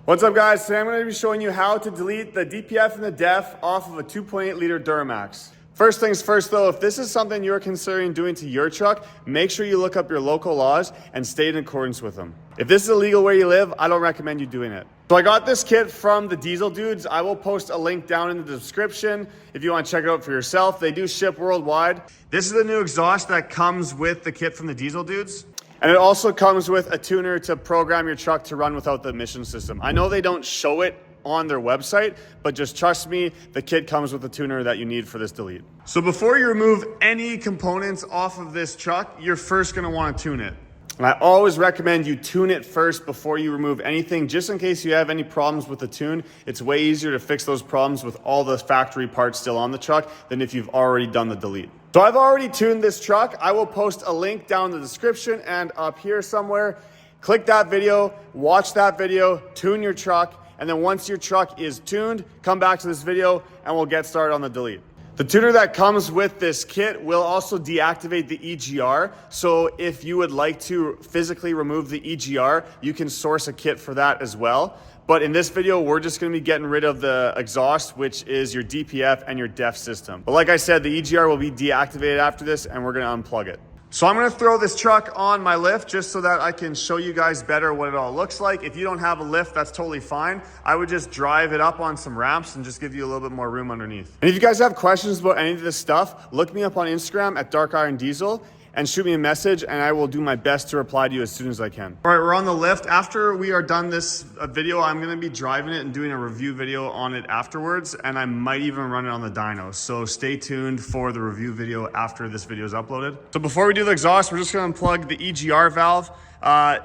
What's up guys, today I'm going to be showing you how to delete the DPF and the DEF off of a 2.8 liter Duramax. First things first though, if this is something you're considering doing to your truck, make sure you look up your local laws and stay in accordance with them. If this is illegal where you live, I don't recommend you doing it. So I got this kit from the Diesel Dudes. I will post a link down in the description if you want to check it out for yourself. They do ship worldwide. This is the new exhaust that comes with the kit from the Diesel Dudes. And it also comes with a tuner to program your truck to run without the emission system. I know they don't show it on their website, but just trust me, the kit comes with the tuner that you need for this delete. So before you remove any components off of this truck, you're first gonna wanna tune it. And I always recommend you tune it first before you remove anything, just in case you have any problems with the tune. It's way easier to fix those problems with all the factory parts still on the truck than if you've already done the delete. So I've already tuned this truck. I will post a link down in the description and up here somewhere. Click that video, watch that video, tune your truck, and then once your truck is tuned, come back to this video and we'll get started on the delete. The tuner that comes with this kit will also deactivate the EGR. So if you would like to physically remove the EGR, you can source a kit for that as well. But in this video, we're just gonna be getting rid of the exhaust, which is your DPF and your DEF system. But like I said, the EGR will be deactivated after this and we're gonna unplug it. So I'm gonna throw this truck on my lift just so that I can show you guys better what it all looks like. If you don't have a lift, that's totally fine. I would just drive it up on some ramps and just give you a little bit more room underneath. And if you guys have questions about any of this stuff, look me up on Instagram at Dark Iron Diesel and shoot me a message and I will do my best to reply to you as soon as I can. All right, we're on the lift. After we are done this video, I'm gonna be driving it and doing a review video on it afterwards, and I might even run it on the dyno. So stay tuned for the review video after this video is uploaded. So before we do the exhaust, we're just gonna unplug the EGR valve.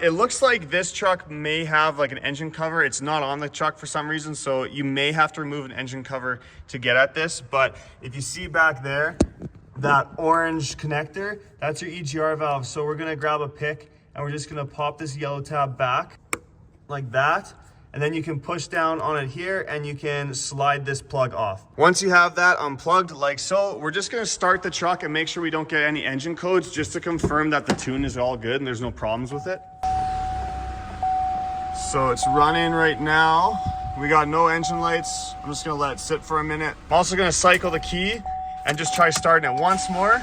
It looks like this truck may have like an engine cover. It's not on the truck for some reason, so you may have to remove an engine cover to get at this. But if you see back there, that orange connector, that's your EGR valve. So we're gonna grab a pick and we're just gonna pop this yellow tab back like that. And then you can push down on it here and you can slide this plug off. Once you have that unplugged like so, we're just gonna start the truck and make sure we don't get any engine codes just to confirm that the tune is all good and there's no problems with it. So it's running right now. We got no engine lights. I'm just gonna let it sit for a minute. I'm also gonna cycle the key and just try starting it once more.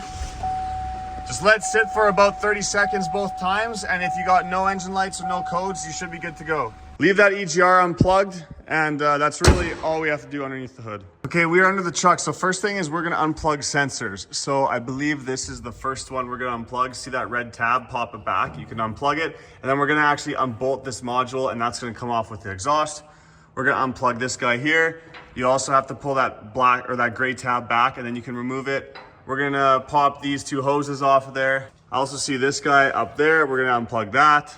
Just let it sit for about 30 seconds both times, and if you got no engine lights or no codes, you should be good to go. Leave that EGR unplugged, and that's really all we have to do underneath the hood. Okay, we are under the truck, so first thing is we're gonna unplug sensors. So I believe this is the first one we're gonna unplug. See that red tab, pop it back, you can unplug it, and then we're gonna actually unbolt this module, and that's gonna come off with the exhaust. We're gonna unplug this guy here. You also have to pull that black or that gray tab back and then you can remove it. We're gonna pop these two hoses off of there. I also see this guy up there. We're gonna unplug that.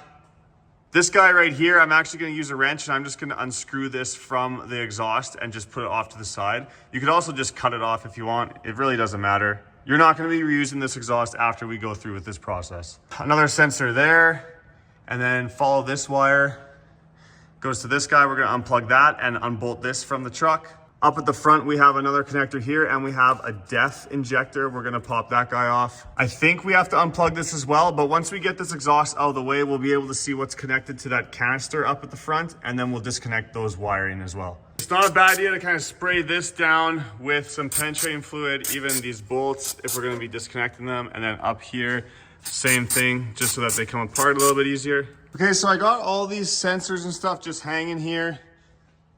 This guy right here, I'm actually gonna use a wrench and I'm just gonna unscrew this from the exhaust and just put it off to the side. You could also just cut it off if you want. It really doesn't matter. You're not gonna be reusing this exhaust after we go through with this process. Another sensor there, and then follow this wire. Goes to this guy. We're gonna unplug that and unbolt this from the truck. Up at the front, we have another connector here and we have a DEF injector. We're gonna pop that guy off. I think we have to unplug this as well, but once we get this exhaust out of the way, we'll be able to see what's connected to that canister up at the front, and then we'll disconnect those wiring as well. It's not a bad idea to kind of spray this down with some penetrating fluid, even these bolts, if we're gonna be disconnecting them. And then up here, same thing, just so that they come apart a little bit easier. Okay, so I got all these sensors and stuff just hanging here.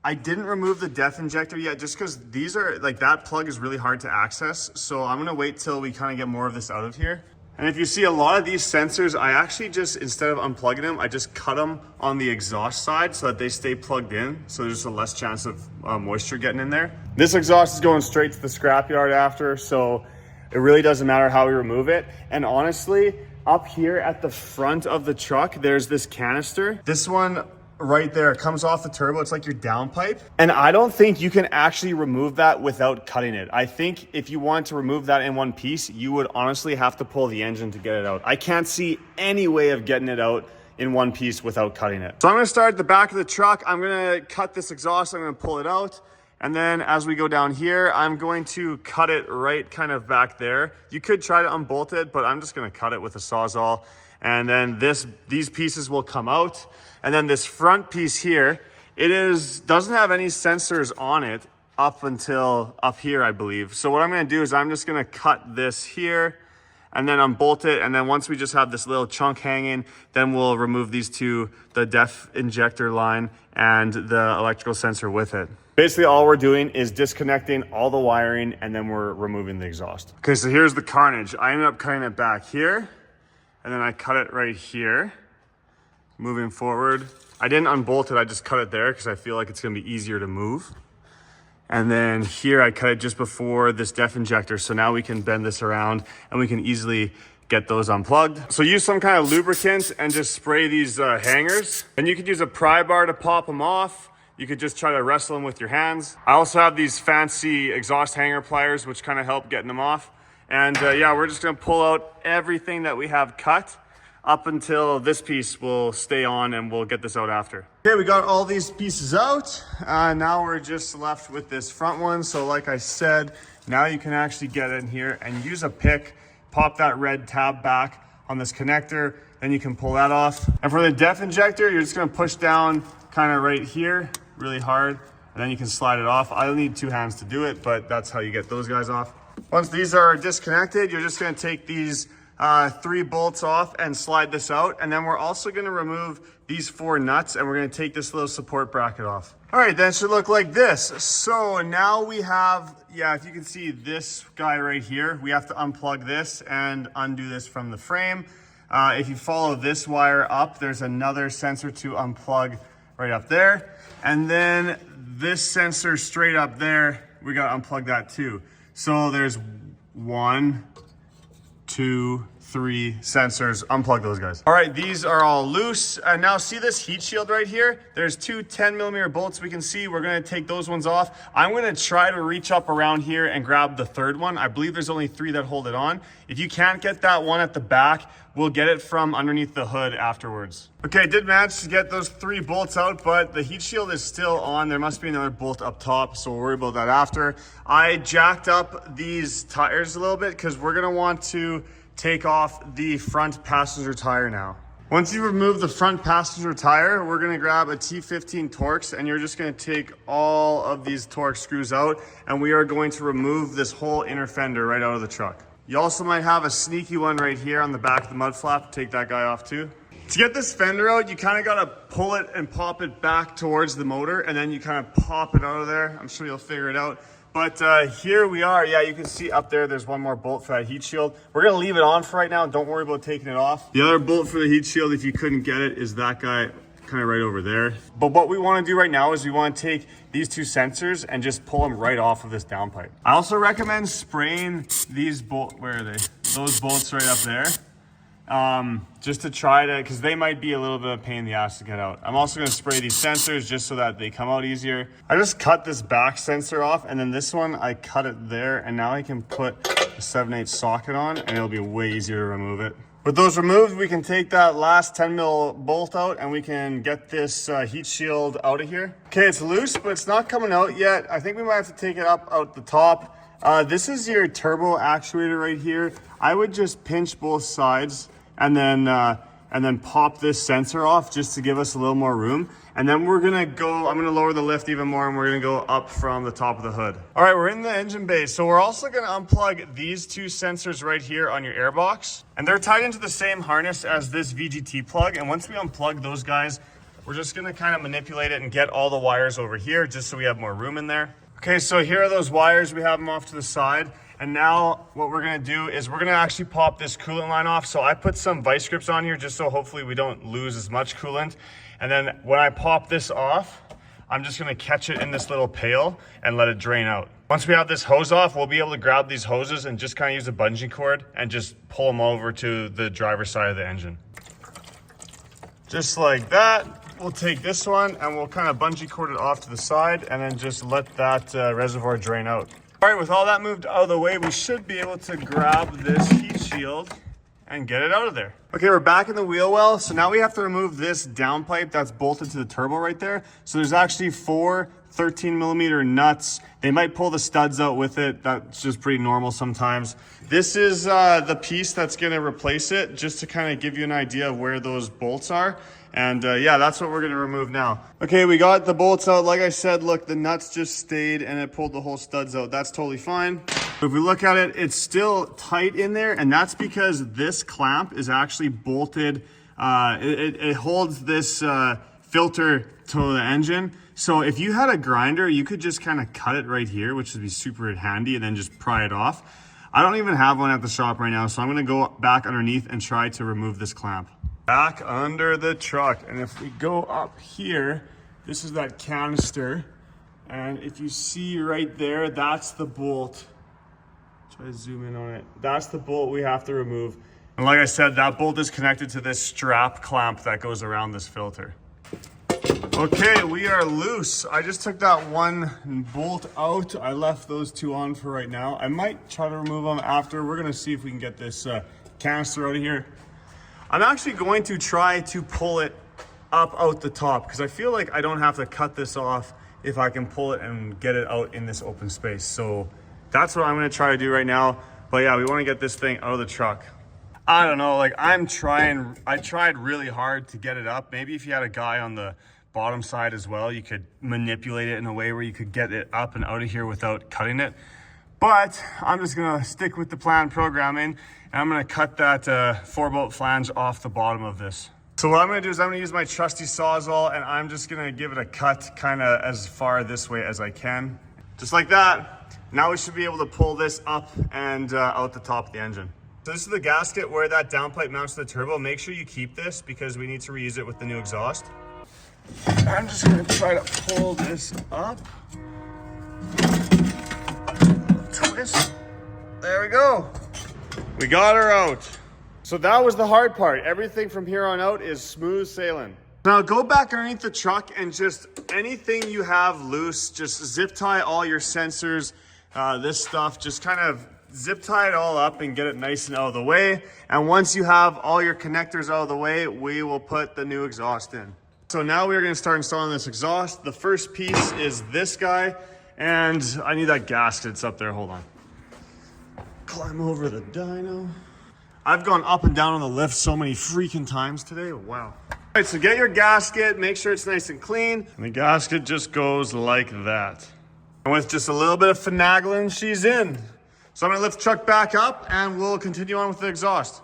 I didn't remove the DEF injector yet just because these are, like, that plug is really hard to access. So I'm gonna wait till we kind of get more of this out of here. And if you see a lot of these sensors, I actually just, instead of unplugging them, I just cut them on the exhaust side so that they stay plugged in. So there's a less chance of moisture getting in there. This exhaust is going straight to the scrapyard after, so it really doesn't matter how we remove it. And honestly, up here at the front of the truck, there's this canister. This one right there comes off the turbo. It's like your downpipe. And I don't think you can actually remove that without cutting it. I think if you want to remove that in one piece, you would honestly have to pull the engine to get it out. I can't see any way of getting it out in one piece without cutting it. So I'm gonna start at the back of the truck. I'm gonna cut this exhaust. I'm gonna pull it out. And then as we go down here, I'm going to cut it right kind of back there. You could try to unbolt it, but I'm just gonna cut it with a Sawzall. And then these pieces will come out. And then this front piece here doesn't have any sensors on it up until up here, I believe. So what I'm gonna do is I'm just gonna cut this here and then unbolt it. And then once we just have this little chunk hanging, then we'll remove these two, the DEF injector line and the electrical sensor with it. Basically all we're doing is disconnecting all the wiring and then we're removing the exhaust. Okay, so here's the carnage. I ended up cutting it back here and then I cut it right here. Moving forward, I didn't unbolt it, I just cut it there because I feel like it's gonna be easier to move. And then here I cut it just before this DEF injector. So now we can bend this around and we can easily get those unplugged. So use some kind of lubricant and just spray these hangers. And you could use a pry bar to pop them off. You could just try to wrestle them with your hands. I also have these fancy exhaust hanger pliers, which kind of help getting them off. And yeah, we're just gonna pull out everything that we have cut up until this piece will stay on, and we'll get this out after. Okay, we got all these pieces out. Now we're just left with this front one. So like I said, now you can actually get in here and use a pick, pop that red tab back on this connector, then you can pull that off. And for the DEF injector, you're just gonna push down kind of right here really hard, and then you can slide it off. I'll need two hands to do it, but that's how you get those guys off. Once these are disconnected, you're just gonna take these 3 bolts off and slide this out. And then we're also gonna remove these 4 nuts and we're gonna take this little support bracket off. All right, that should look like this. So now we have, yeah, if you can see this guy right here, we have to unplug this and undo this from the frame. If you follow this wire up, there's another sensor to unplug right up there. And then this sensor straight up there, we gotta unplug that too. So there's 1, 2, 3 sensors. Unplug those guys. All right, these are all loose. Now see this heat shield right here? There's 2 10mm bolts we can see. We're gonna take those ones off. I'm gonna try to reach up around here and grab the 3rd one. I believe there's only 3 that hold it on. If you can't get that one at the back, we'll get it from underneath the hood afterwards. Okay, I did manage to get those 3 bolts out, but the heat shield is still on. There must be another bolt up top, so we'll worry about that after. I jacked up these tires a little bit because we're gonna want to take off the front passenger tire now. Once you remove the front passenger tire, we're gonna grab a T15 Torx and you're just gonna take all of these Torx screws out and we are going to remove this whole inner fender right out of the truck. You also might have a sneaky one right here on the back of the mud flap. Take that guy off too. To get this fender out, you kind of got to pull it and pop it back towards the motor and then you kind of pop it out of there. I'm sure you'll figure it out. But here we are. Yeah, you can see up there, there's one more bolt for that heat shield. We're gonna leave it on for right now. Don't worry about taking it off. The other bolt for the heat shield, if you couldn't get it, is that guy kind of right over there. But what we wanna do right now is we wanna take these 2 sensors and just pull them right off of this downpipe. I also recommend spraying these bolts, where are they? Those bolts right up there. Just to try to, because they might be a little bit of a pain in the ass to get out. I'm also going to spray these sensors just so that they come out easier. I just cut this back sensor off and then this one, I cut it there and now I can put a 7/8 socket on and it'll be way easier to remove it. With those removed, we can take that last 10mm bolt out and we can get this heat shield out of here. Okay, it's loose, but it's not coming out yet. I think we might have to take it up out the top. This is your turbo actuator right here. I would just pinch both sides and then pop this sensor off just to give us a little more room. And then we're gonna go, I'm gonna lower the lift even more and we're gonna go up from the top of the hood. All right, we're in the engine bay. So we're also gonna unplug these 2 sensors right here on your airbox. And they're tied into the same harness as this VGT plug. And once we unplug those guys, we're just gonna kind of manipulate it and get all the wires over here just so we have more room in there. Okay, so here are those wires. We have them off to the side. And now what we're gonna do is we're gonna actually pop this coolant line off. So I put some vice grips on here just so hopefully we don't lose as much coolant. And then when I pop this off, I'm just gonna catch it in this little pail and let it drain out. Once we have this hose off, we'll be able to grab these hoses and just kind of use a bungee cord and just pull them over to the driver's side of the engine. Just like that. We'll take this one and we'll kind of bungee cord it off to the side and then just let that reservoir drain out. All right, with all that moved out of the way, we should be able to grab this heat shield and get it out of there. Okay, we're back in the wheel well. So now we have to remove this downpipe that's bolted to the turbo right there. So there's actually 4 13mm nuts. They might pull the studs out with it. That's just pretty normal sometimes. This is the piece that's gonna replace it, just to kind of give you an idea of where those bolts are. And yeah, that's what we're gonna remove now. Okay, we got the bolts out. Like I said, look, the nuts just stayed and it pulled the whole studs out. That's totally fine. If we look at it, it's still tight in there, and that's because this clamp is actually bolted. It holds this filter to the engine. So if you had a grinder, you could just kind of cut it right here, which would be super handy, and then just pry it off. I don't even have one at the shop right now, so I'm gonna go back underneath and try to remove this clamp. Back under the truck, and if we go up here, this is that canister, and if you see right there, that's the bolt. Try to zoom in on it. That's the bolt we have to remove. And like I said, that bolt is connected to this strap clamp that goes around this filter. Okay, we are loose. I just took that one bolt out. I left those two on for right now. I might try to remove them after. We're gonna see if we can get this canister out of here. I'm actually going to try to pull it up out the top because I feel like I don't have to cut this off if I can pull it and get it out in this open space. So that's what I'm gonna try to do right now. But yeah, we wanna get this thing out of the truck. I don't know, like I tried really hard to get it up. Maybe if you had a guy on the bottom side as well, you could manipulate it in a way where you could get it up and out of here without cutting it. But I'm just gonna stick with the plan programming, and I'm gonna cut that 4-bolt flange off the bottom of this. So what I'm gonna do is I'm gonna use my trusty Sawzall, and I'm just gonna give it a cut kind of as far this way as I can. Just like that. Now we should be able to pull this up and out the top of the engine. So this is the gasket where that downpipe mounts to the turbo. Make sure you keep this because we need to reuse it with the new exhaust. I'm just gonna try to pull this up. Twist. There we go. We got her out. So that was the hard part. Everything from here on out is smooth sailing. Now go back underneath the truck and just anything you have loose, just zip tie all your sensors, this stuff, just kind of zip tie it all up and get it nice and out of the way. And once you have all your connectors out of the way, we will put the new exhaust in. So now we're gonna start installing this exhaust. The first piece is this guy, and I need that gasket, it's up there, hold on. Climb over the dyno. I've gone up and down on the lift so many freaking times today, wow. All right, so get your gasket, make sure it's nice and clean, and the gasket just goes like that. And with just a little bit of finagling, she's in. So I'm gonna lift the truck back up and we'll continue on with the exhaust.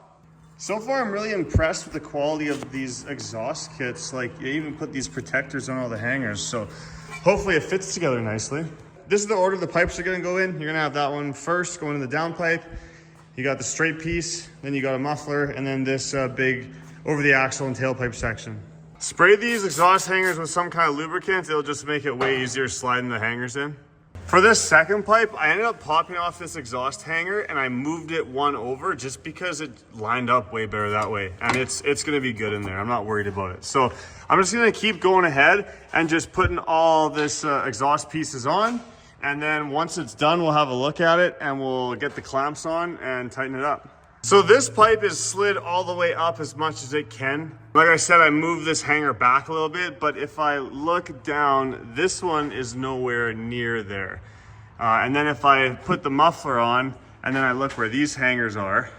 So far, I'm really impressed with the quality of these exhaust kits. Like, you even put these protectors on all the hangers, so hopefully it fits together nicely. This is the order the pipes are gonna go in. You're gonna have that one first, going in the downpipe. You got the straight piece, then you got a muffler, and then this big over the axle and tailpipe section. Spray these exhaust hangers with some kind of lubricant. It'll just make it way easier sliding the hangers in. For this second pipe, I ended up popping off this exhaust hanger and I moved it one over just because it lined up way better that way. And it's gonna be good in there. I'm not worried about it. So I'm just gonna keep going ahead and just putting all this exhaust pieces on. And then once it's done, we'll have a look at it and we'll get the clamps on and tighten it up. So this pipe is slid all the way up as much as it can. Like I said, I moved this hanger back a little bit, but if I look down, this one is nowhere near there. And then if I put the muffler on, and then I look where these hangers are,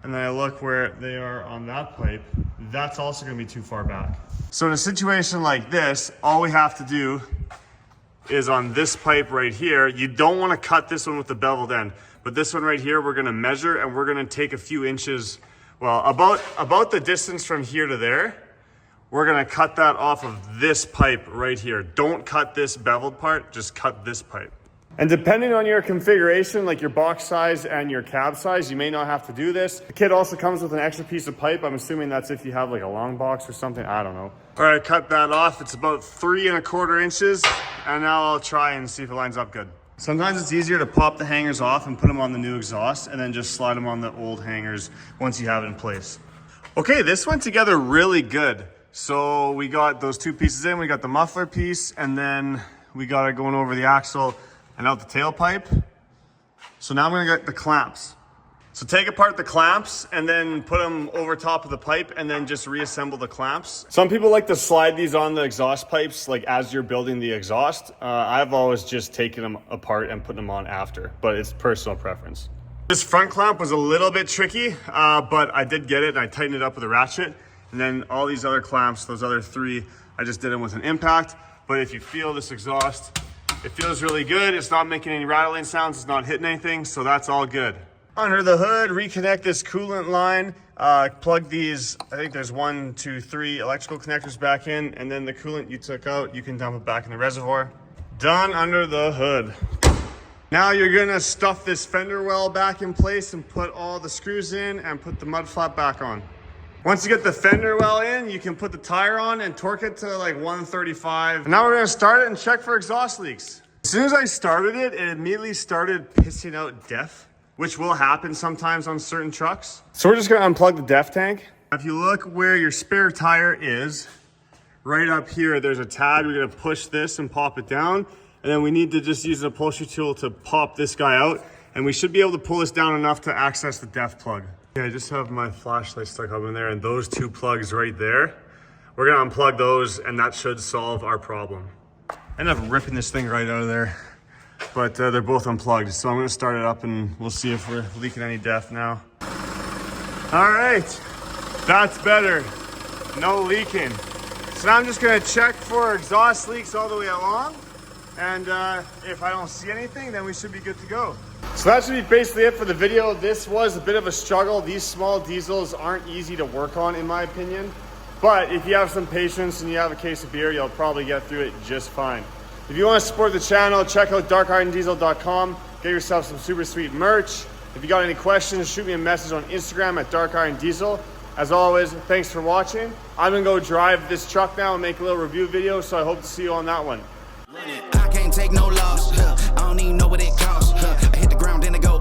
and then I look where they are on that pipe, that's also gonna be too far back. So in a situation like this, all we have to do is on this pipe right here, you don't wanna cut this one with the beveled end. But this one right here, we're gonna measure and we're gonna take a few inches, well, about the distance from here to there. We're gonna cut that off of this pipe right here. Don't cut this beveled part, just cut this pipe. And depending on your configuration, like your box size and your cab size, you may not have to do this. The kit also comes with an extra piece of pipe. I'm assuming that's if you have like a long box or something, I don't know. All right, cut that off. It's about 3 1/4 inches. And now I'll try and see if it lines up good. Sometimes it's easier to pop the hangers off and put them on the new exhaust and then just slide them on the old hangers once you have it in place. Okay, this went together really good. So we got those 2 pieces in, we got the muffler piece, and then we got it going over the axle and out the tailpipe. So now I'm gonna get the clamps. So take apart the clamps and then put them over top of the pipe and then just reassemble the clamps. Some people like to slide these on the exhaust pipes like as you're building the exhaust. I've always just taken them apart and put them on after, but it's personal preference. This front clamp was a little bit tricky, but I did get it and I tightened it up with a ratchet. And then all these other clamps, those other 3, I just did them with an impact. But if you feel this exhaust, it feels really good. It's not making any rattling sounds. It's not hitting anything. So that's all good. Under the hood, reconnect this coolant line. Plug these, I think there's 1, 2, 3 electrical connectors back in. And then the coolant you took out, you can dump it back in the reservoir. Done under the hood. Now you're gonna stuff this fender well back in place and put all the screws in and put the mud flap back on. Once you get the fender well in, you can put the tire on and torque it to like 135. And now we're gonna start it and check for exhaust leaks. As soon as I started it, it immediately started pissing out DEF, which will happen sometimes on certain trucks. So we're just gonna unplug the DEF tank. If you look where your spare tire is, right up here, there's a tab. We're gonna push this and pop it down. And then we need to just use an upholstery tool to pop this guy out. And we should be able to pull this down enough to access the DEF plug. Okay, I just have my flashlight stuck up in there and those 2 plugs right there. We're gonna unplug those and that should solve our problem. I ended up ripping this thing right out of there, but they're both unplugged. So I'm gonna start it up and we'll see if we're leaking any DEF now. All right, that's better. No leaking. So now I'm just gonna check for exhaust leaks all the way along. And if I don't see anything, then we should be good to go. So that should be basically it for the video. This was a bit of a struggle. These small diesels aren't easy to work on, in my opinion. But if you have some patience and you have a case of beer, you'll probably get through it just fine. If you want to support the channel, check out darkirondiesel.com. Get yourself some super sweet merch. If you got any questions, shoot me a message on Instagram at darkirondiesel. As always, thanks for watching. I'm gonna go drive this truck now and make a little review video, so I hope to see you on that one. I can't take no loss. I don't even know what it costs. I hit the ground, then it go